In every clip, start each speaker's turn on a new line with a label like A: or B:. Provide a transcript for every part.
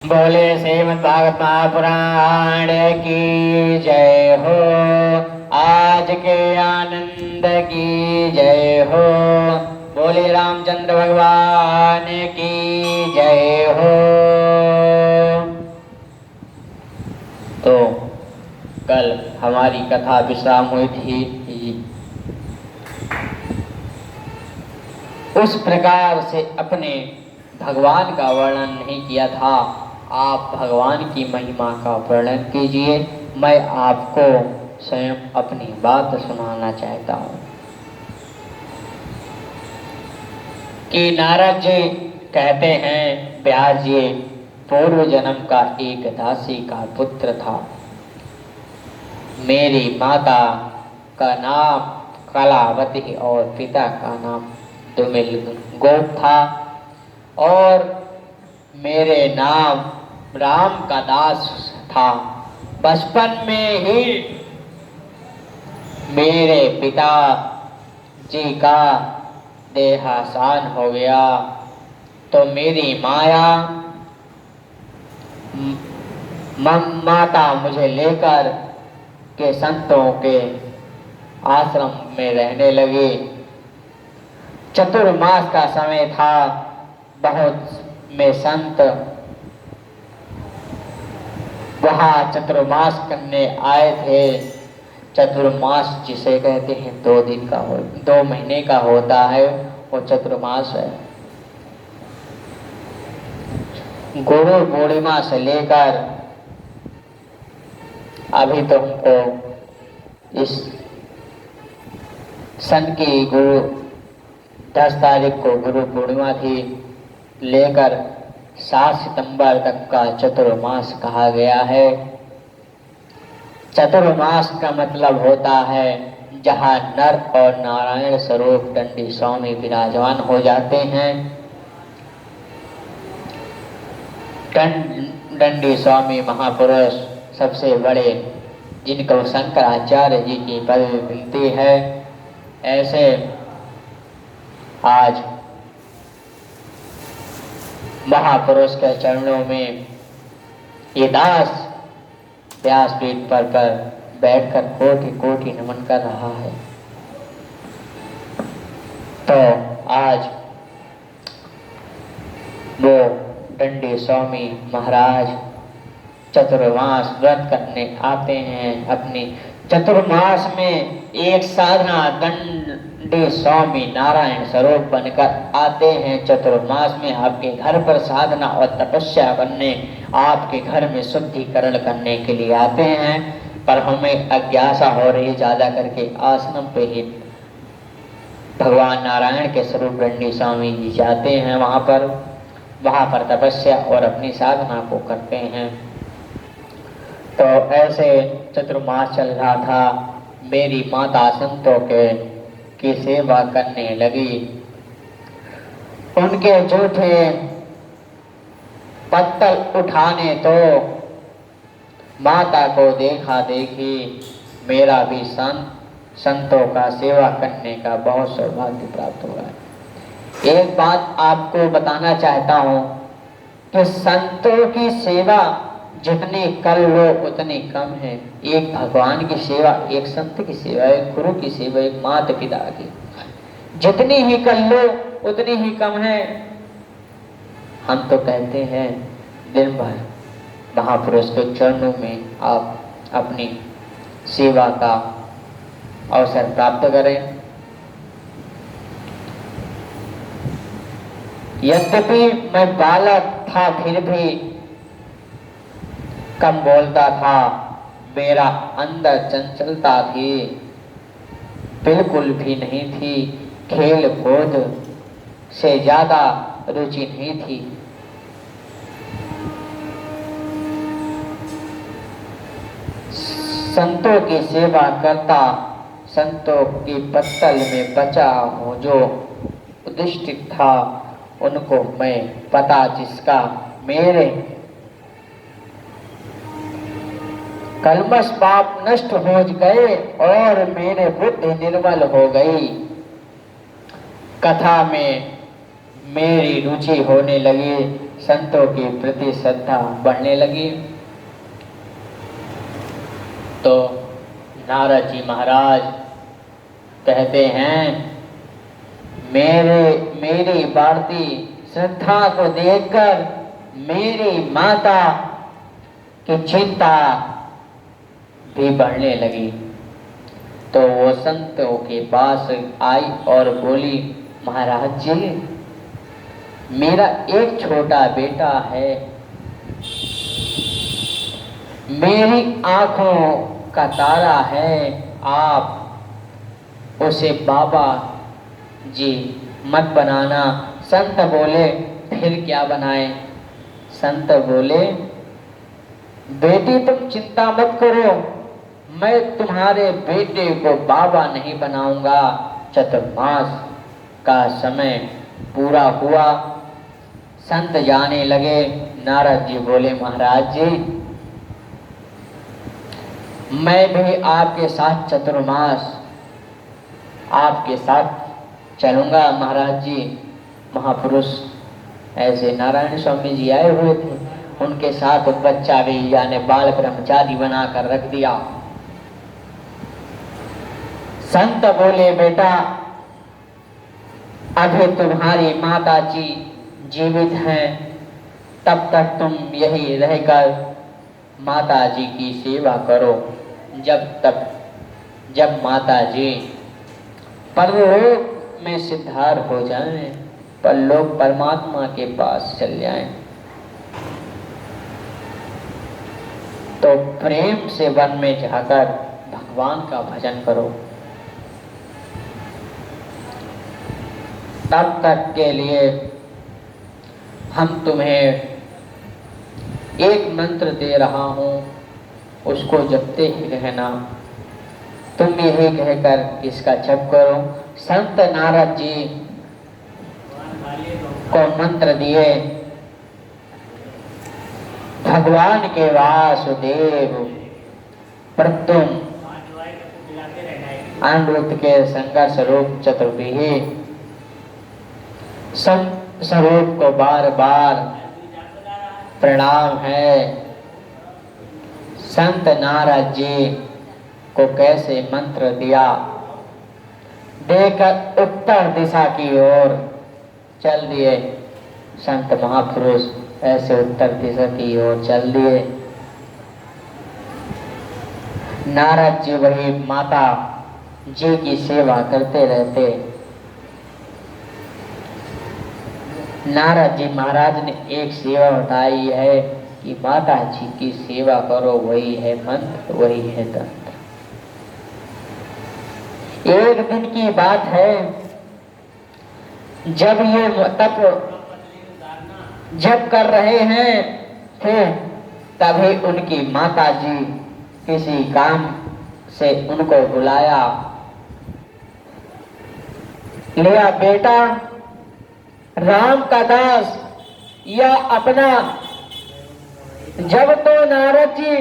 A: बोले श्रीमद् भागवत महापुराण की जय हो। आज के आनंद की जय हो। बोले रामचंद्र भगवान की जय हो। तो कल हमारी कथा विश्राम हुई थी। उस प्रकार से अपने भगवान का वर्णन नहीं किया था। आप भगवान की महिमा का वर्णन कीजिए। मैं आपको स्वयं अपनी बात सुनाना चाहता हूँ कि नारद जी कहते हैं, व्यास जी पूर्व जन्म का एक दासी का पुत्र था। मेरी माता का नाम कलावती और पिता का नाम दुमिल गोप था और मेरे नाम राम का दास था। बचपन में ही मेरे पिता जी का देहावसान हो गया तो मेरी माता मुझे लेकर के संतों के आश्रम में रहने लगी। चतुर्मास का समय था। बहुत में संत वहाँ चतुर्मास करने आए थे। चतुर्मास जिसे कहते हैं 2 महीने का होता है, वो चतुर्मास है। गुरु पूर्णिमा से लेकर अभी तो हमको इस सन की 10 तारीख को गुरु पूर्णिमा थी, लेकर 7 सितंबर तक का चतुर्मास कहा गया है। चतुर्मास का मतलब होता है जहाँ नर और नारायण स्वरूप दंडी स्वामी विराजमान हो जाते हैं। दंडी स्वामी महापुरुष सबसे बड़े, जिनको शंकराचार्य जी की पदवी मिलती है। ऐसे आज महापुरुष के चरणों में ये दास व्यासपीठ पर बैठकर कोटि कोटि नमन कर रहा है। तो आज वो दंडी स्वामी महाराज चतुर्मास व्रत करने आते हैं। अपनी चतुर्मास में एक साधना दंडी स्वामी नारायण स्वरूप बनकर आते हैं। चतुर्मास में आपके घर पर साधना और तपस्या करने, आपके घर में शुद्धिकरण करने के लिए आते हैं। पर हमें अज्ञासा हो रही, ज्यादा करके आश्रम पे ही भगवान नारायण के स्वरूप दंडी स्वामी जी जाते हैं। वहाँ पर तपस्या और अपनी साधना को करते हैं। तो ऐसे चतुर्मास चल रहा था। मेरी माता संतों की सेवा करने लगी। उनके जूठे पत्तल उठाने तो माता को देखा देखी मेरा भी संतों का सेवा करने का बहुत सौभाग्य प्राप्त हुआ है। एक बात आपको बताना चाहता हूँ कि संतों की सेवा जितनी कर लो उतनी कम है। एक भगवान की सेवा, एक संत की सेवा, एक गुरु की सेवा, एक माता पिता की, जितनी ही कर लो उतनी ही कम है। हम तो कहते हैं दिन भर महापुरुष के चरणों में आप अपनी सेवा का अवसर प्राप्त करें। यद्यपि मैं बालक था फिर भी कम बोलता था। मेरा अंदर चंचलता थी, बिल्कुल भी नहीं थी। खेल कूद से ज्यादा रुचि नहीं थी। संतों की सेवा करता, संतों की पत्तल में बचा हूँ। जो उद्दिष्ट था उनको मैं पता, जिसका मेरे कलमश पाप नष्ट हो गए और मेरे बुद्धि निर्मल हो गई। कथा में मेरी रुचि होने लगी। संतों के प्रति श्रद्धा बढ़ने लगी। तो नारद जी महाराज कहते हैं, मेरी बढ़ती श्रद्धा को देखकर मेरी माता की चिंता भी बढ़ने लगी। तो वो संतों के पास आई और बोली, महाराज जी, मेरा एक छोटा बेटा है, मेरी आंखों का तारा है, आप उसे बाबा जी मत बनाना। संत बोले, फिर क्या बनाए? संत बोले, बेटी तुम चिंता मत करो, मैं तुम्हारे बेटे को बाबा नहीं बनाऊंगा। चतुर्मास का समय पूरा हुआ, संत जाने लगे। नारद जी बोले, महाराज जी, मैं भी आपके साथ चतुर्मास आपके साथ चलूंगा। महाराज जी, महापुरुष ऐसे नारायण स्वामी जी आए हुए थे, उनके साथ बच्चा भी यानी बाल ब्रह्मचारी बनाकर रख दिया। संत बोले, बेटा अभी तुम्हारी माता जी जीवित हैं, तब तक तुम यही रहकर माता जी की सेवा करो। जब माता जी परलोक में सिद्धार्थ हो जाएं, परलोक परमात्मा के पास चल जाएं, तो प्रेम से वन में जाकर भगवान का भजन करो। तब तक के लिए हम तुम्हें एक मंत्र दे रहा हूं, उसको जपते ही रहना। तुम यही कहकर इसका जप करो। संत नारद जी को मंत्र दिए, भगवान के वासुदेव प्रद्युम्न अनिरुद्ध के संघर्ष स्वरूप चतुर्विही स्वरूप को बार बार प्रणाम है। संत नारद जी को कैसे मंत्र दिया, देकर उत्तर दिशा की ओर चल दिए। संत महापुरुष ऐसे उत्तर दिशा की ओर चल दिए। नारद जी वही माता जी की सेवा करते रहते। नारद जी महाराज ने एक सेवा बताई है कि माता जी की सेवा करो, वही है मंत्र, वही है तंत्र। एक दिन की बात है, जब ये तप जब कर रहे हैं थे, तभी उनकी माता जी किसी काम से उनको बुलाया, लिया बेटा राम का दास या अपना। जब तो नारद जी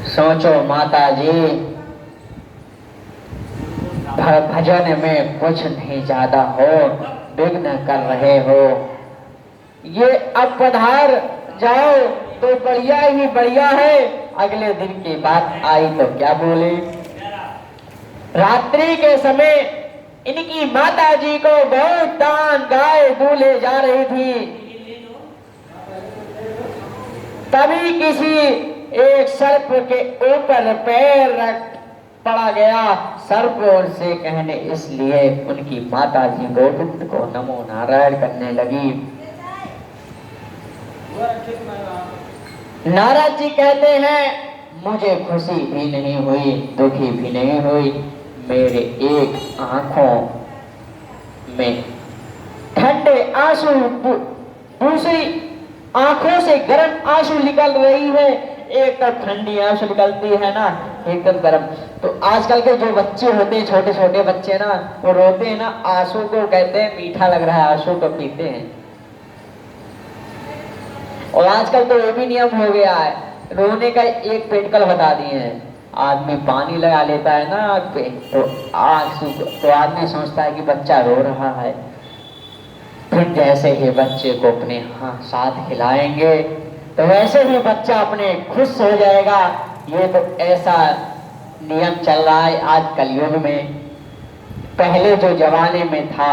A: सोचो, माता जी भजन में कुछ नहीं ज्यादा हो, विघ्न कर रहे हो, ये अब पधार जाओ तो बढ़िया ही बढ़िया है। अगले दिन की बात आई तो क्या बोले, रात्रि के समय इनकी माता जी को बहुत दान गाय दूल्हे जा रही थी, तभी किसी एक सर्प के ऊपर पैर रख पड़ा गया। सर्प से कहने इसलिए उनकी माता जी गोविंद को नमो नारायण करने लगी। नारद जी कहते हैं, मुझे खुशी भी नहीं हुई, दुखी भी नहीं हुई, मेरे एक आंखों में ठंडे आंसू, दूसरी आंखों से गर्म आंसू निकल रही है। एक तरफ ठंडी आंसू निकलती है ना, एकदम गर्म। तो आजकल के जो बच्चे होते हैं, छोटे छोटे बच्चे ना, वो रोते हैं ना, आंसू को कहते हैं मीठा लग रहा है, आंसू को पीते हैं। और आजकल तो ये भी नियम हो गया है, रोने का एक पेटकल बता दिए हैं। आदमी पानी लगा लेता है ना आँख पे, तो आंसू तो आदमी सोचता है कि बच्चा रो रहा है। फिर जैसे ही बच्चे को अपने साथ खिलाएंगे तो वैसे ही बच्चा अपने खुश हो जाएगा। ये तो ऐसा नियम चल रहा है आज कलयुग में। पहले जो जमाने में था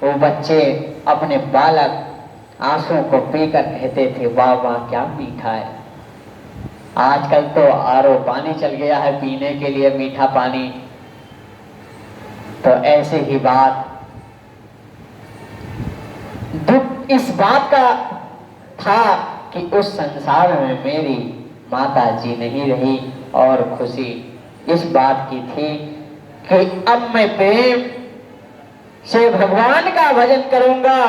A: वो बच्चे अपने बालक आंसू को पीकर कहते थे वाह वाह क्या मीठा है। आजकल तो आरओ पानी चल गया है पीने के लिए, मीठा पानी। तो ऐसे ही बात दुख इस बात का था कि उस संसार में मेरी माता जी नहीं रही, और खुशी इस बात की थी कि अब मैं प्रेम से भगवान का भजन करूंगा।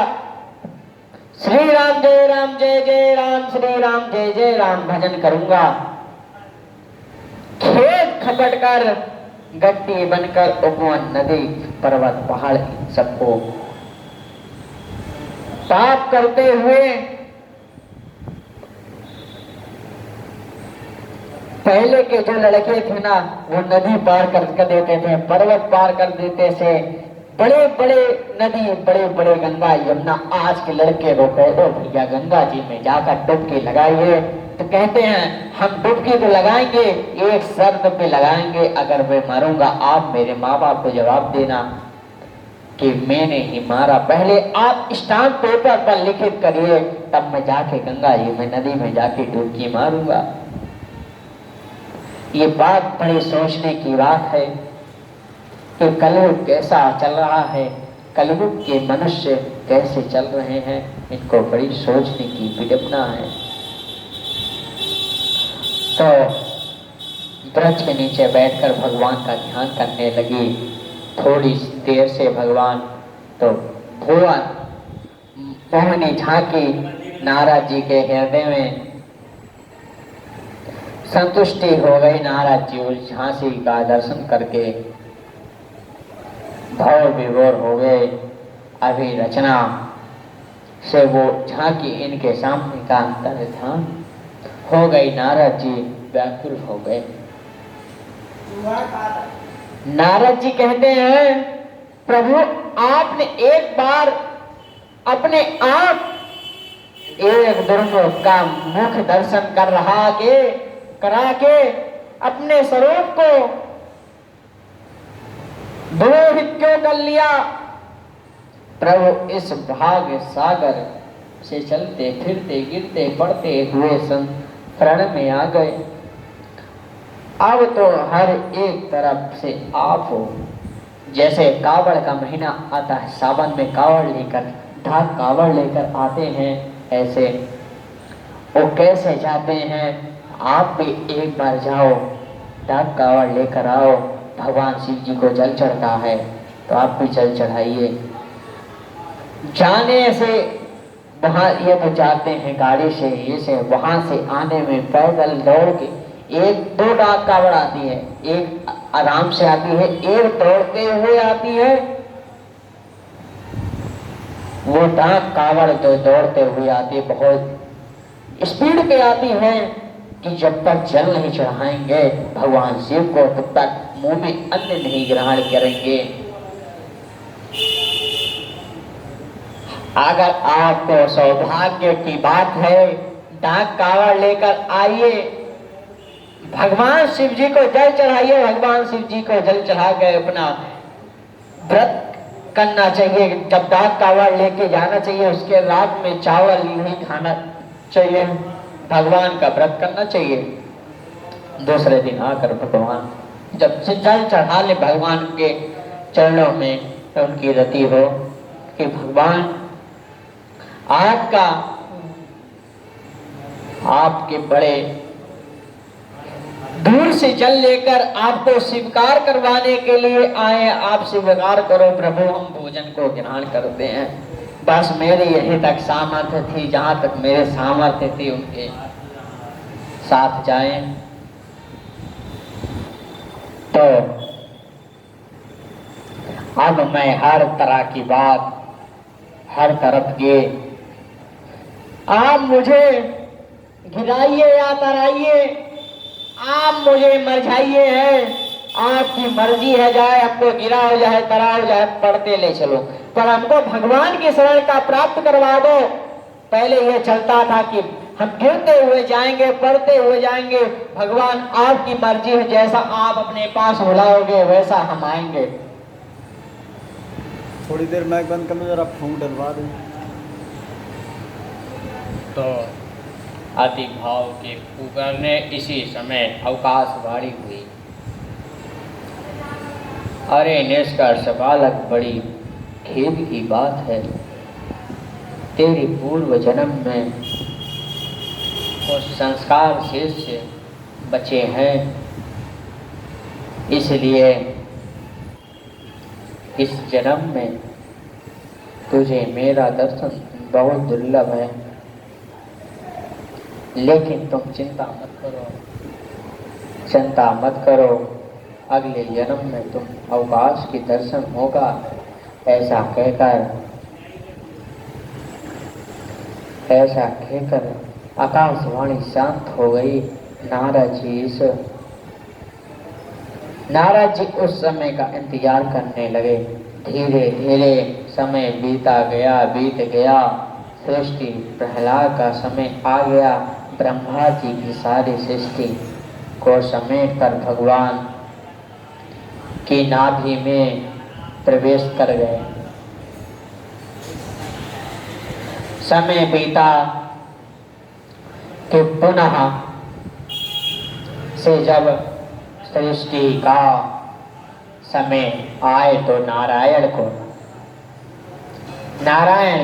A: श्री राम जय जय राम, श्री राम जय राम भजन करूंगा। खेत खपट कर गट्टी बनकर उपवन नदी पर्वत पहाड़ सबको पाप करते हुए पहले के जो लड़के थे ना वो नदी पार कर देते थे, पर्वत पार कर देते थे, बड़े बड़े नदी, बड़े बड़े गंगा यमुना। आज के लड़के रो कहो भैया गंगा जी में जाकर डुबकी लगाइए, तो कहते हैं हम डुबकी तो लगाएंगे, एक शर्त पे लगाएंगे, अगर मैं मरूंगा आप मेरे माँ बाप को जवाब देना कि मैंने ही मारा। पहले आप स्टाम्प पेपर पर लिखित करिए, तब मैं जाके गंगा जी में नदी में जाके डुबकी मारूंगा। ये बात बड़ी सोचने की बात है कि कलयुग कैसा चल रहा है, कलयुग के मनुष्य कैसे चल रहे हैं, इनको बड़ी सोचने की विडंबना है। तो वृक्ष के नीचे बैठकर भगवान का ध्यान करने लगी। थोड़ी देर से भगवान तो भुवन मोहनी झांकी नारद जी के हृदय में संतुष्टि हो गई। नारद जी उस झांसी का दर्शन करके भव विभोर हो गए। अभी रचना से वो झांकी इनके सामने का अंतर ध्यान हो गई। नारद जी व्याकुल हो गए। नारद जी कहते हैं प्रभु आपने एक बार अपने आप एक दुर्मुख का मुख दर्शन करा के अपने स्वरूप को द्रोहित क्यों कर लिया। प्रभु इस भाग्य सागर से चलते फिरते गिरते पड़ते हुए शरण में आ गए। अब तो हर एक तरफ से आप हो। जैसे कावड़ का महीना आता है, सावन में कावड़ लेकर ढाक कावड़ लेकर आते हैं, ऐसे वो कैसे जाते हैं। आप भी एक बार जाओ, ढाक कावड़ लेकर आओ। भगवान शिव जी को जल चढ़ता है तो आप भी जल चढ़ाइए। जाने से वहां ये तो जाते हैं गाड़ी से, ये से वहां से आने में पैदल दौड़ के एक दो डाक कावड़ आती है, एक आराम से आती है, एक दौड़ते हुए आती है। वो डाक कावड़ तो दौड़ते हुए आती है, बहुत स्पीड पे आती है कि जब तक जल नहीं चढ़ाएंगे भगवान शिव को तब तक मुंह में अन्न नहीं ग्रहण करेंगे। अगर आपको सौभाग्य की बात है, डाक कावड़ लेकर आइए, भगवान शिव जी को जल चढ़ाइए। भगवान शिव जी को जल चढ़ा के अपना व्रत करना चाहिए। जब डाक कावड़ लेके जाना चाहिए, उसके रात में चावल नहीं खाना चाहिए, भगवान का व्रत करना चाहिए। दूसरे दिन आकर भगवान जब से जल चढ़ा ले भगवान के चरणों में, तो उनकी रति हो कि भगवान आपके बड़े दूर से जल लेकर आपको स्वीकार करवाने के लिए आए। आप स्वीकार करो प्रभु, हम भोजन को ग्रहण करते हैं। बस मेरी यहीं तक सामर्थ्य थी, जहां तक मेरे सामर्थ्य थी उनके साथ जाएं। तो अब मैं हर तरह की बात, हर तरफ के आप मुझे गिराइए या तराइए, आप मुझे मरझाइए है, आपकी मर्जी है, जाए आपको गिरा हो जाए तरा हो जाए, पढ़ते ले चलो। पर हमको भगवान की शरण का प्राप्त करवा दो। पहले ये चलता था कि हम गिरते हुए जाएंगे, पढ़ते हुए जाएंगे, भगवान आपकी मर्जी है, जैसा आप अपने पास बुलाओगे वैसा हम आएंगे।
B: थोड़ी देर माइक बंद कर लो, जरा फूंक डलवा दें।
A: तो अति भाव के कुकर ने इसी समय अवकाशवाणी हुई। अरे निष्कर्ष बालक, बड़ी खेद की बात है, तेरे पूर्व जन्म में कुछ संस्कार शेष बचे हैं, इसलिए इस जन्म में तुझे मेरा दर्शन बहुत दुर्लभ है। लेकिन तुम चिंता मत करो, अगले जन्म में तुम अवकाश की दर्शन होगा। ऐसा कहकर आकाशवाणी शांत हो गई। नारद जी उस समय का इंतजार करने लगे। धीरे धीरे समय बीत गया। सृष्टि प्रहलाद का समय आ गया। ब्रह्मा जी की सारी सृष्टि को समेट कर भगवान की नाभि में प्रवेश कर गए। समय बीता कि पुनः से जब सृष्टि का समय आए तो नारायण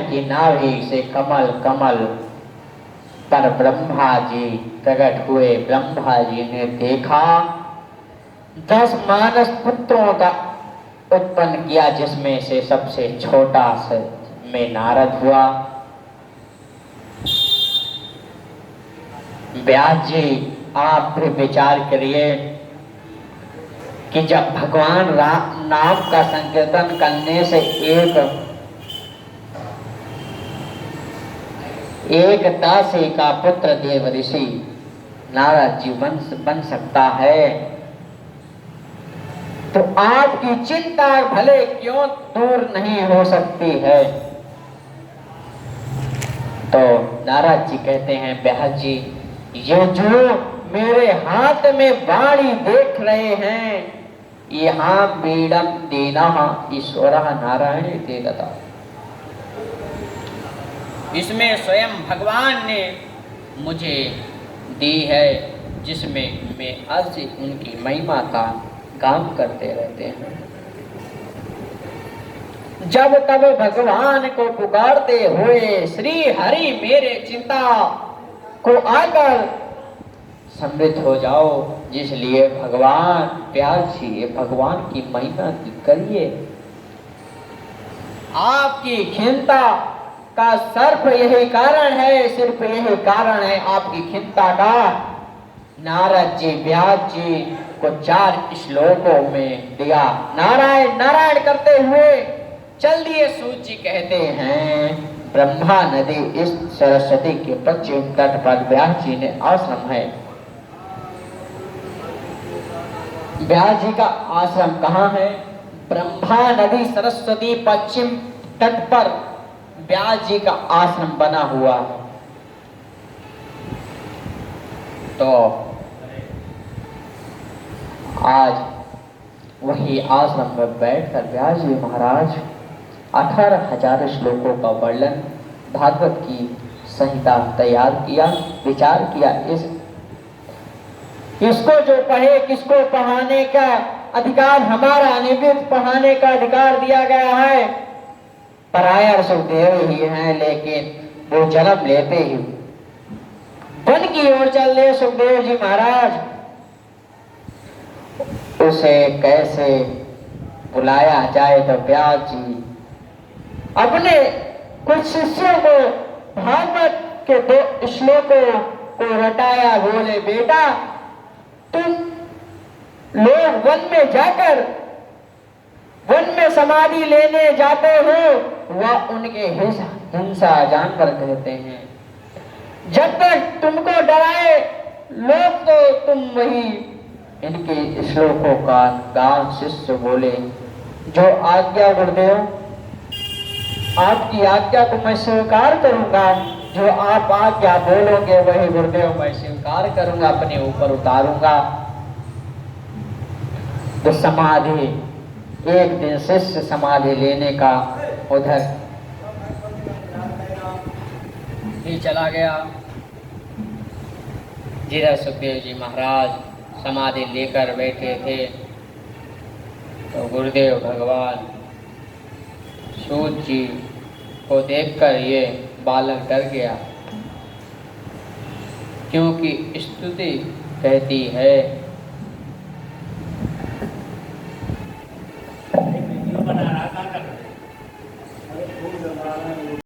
A: की नाभि से कमल पर ब्रह्मा जी प्रकट हुए। ब्रह्मा जी ने देखा 10 मानस पुत्रों का उत्पन्न किया, जिसमें से सबसे छोटा में नारद हुआ। व्यास जी, आप भी विचार करिए कि जब भगवान नाम का संकीर्तन करने से एक दासी का पुत्र देव ऋषि नारद जी बन सकता है, तो आपकी चिंता भले क्यों दूर नहीं हो सकती है। तो नारद जी कहते हैं, व्यास जी, ये जो मेरे हाथ में वाणी देख रहे हैं, यहाँ बीड़म दीना ईश्वर नारायण देवता, इसमें स्वयं भगवान ने मुझे दी है, जिसमें मैं आज उनकी महिमा का काम करते रहते हैं। जब तब भगवान को पुकारते हुए श्री हरि मेरे चिंता को आकर समृद्ध हो जाओ। जिसलिए भगवान प्यास जी, भगवान की महिमा की करिए। आपकी खिन्नता का सिर्फ यही कारण है आपकी खिन्नता का। नारद जी व्यास जी को 4 श्लोकों में दिया। नारायण नारायण करते हुए चल दिए। सूत जी कहते हैं, ब्रह्मा नदी इस सरस्वती के पश्चिम तट पर व्यास जी ने आश्रम है। व्यास जी का आश्रम कहाँ है? ब्रह्मा नदी सरस्वती पश्चिम तट पर व्यास जी का आश्रम बना हुआ है। तो आज वही आश्रम में बैठकर व्यास जी महाराज 18,000 श्लोकों का वर्णन भागवत की संहिता तैयार किया, विचार किया। इसको जो पढ़े, किसको पढ़ाने का अधिकार हमारा, निवृत्त पढ़ाने का अधिकार दिया गया है। पराया सुखदेव ही हैं, लेकिन वो जन्म लेते ही वन की ओर चल रहे सुखदेव जी महाराज। उसे कैसे बुलाया जाए? तो व्यास जी अपने कुछ शिष्यों को भागवत के 2 श्लोकों को रटाया। बोले, बेटा तुम लोग वन में जाकर वन में समाधि लेने जाते हो, वह उनके हिंसा जानवर कहते हैं। जब तक तुमको डराए लोग तो तुम वही इनके श्लोकों का गान। शिष्य बोले, जो आज्ञा गुरुदेव। आपकी आज्ञा को मैं स्वीकार करूंगा, जो आप आज्ञा बोलोगे वही गुरुदेव मैं स्वीकार करूंगा, अपने ऊपर उतारूंगा। तो समाधि, एक दिन शिष्य समाधि लेने का उधर ही चला गया। जिधर सुखदेव जी महाराज समाधि लेकर बैठे थे, तो गुरुदेव भगवान सूत जी को देखकर ये बालक डर गया, क्योंकि स्तुति कहती है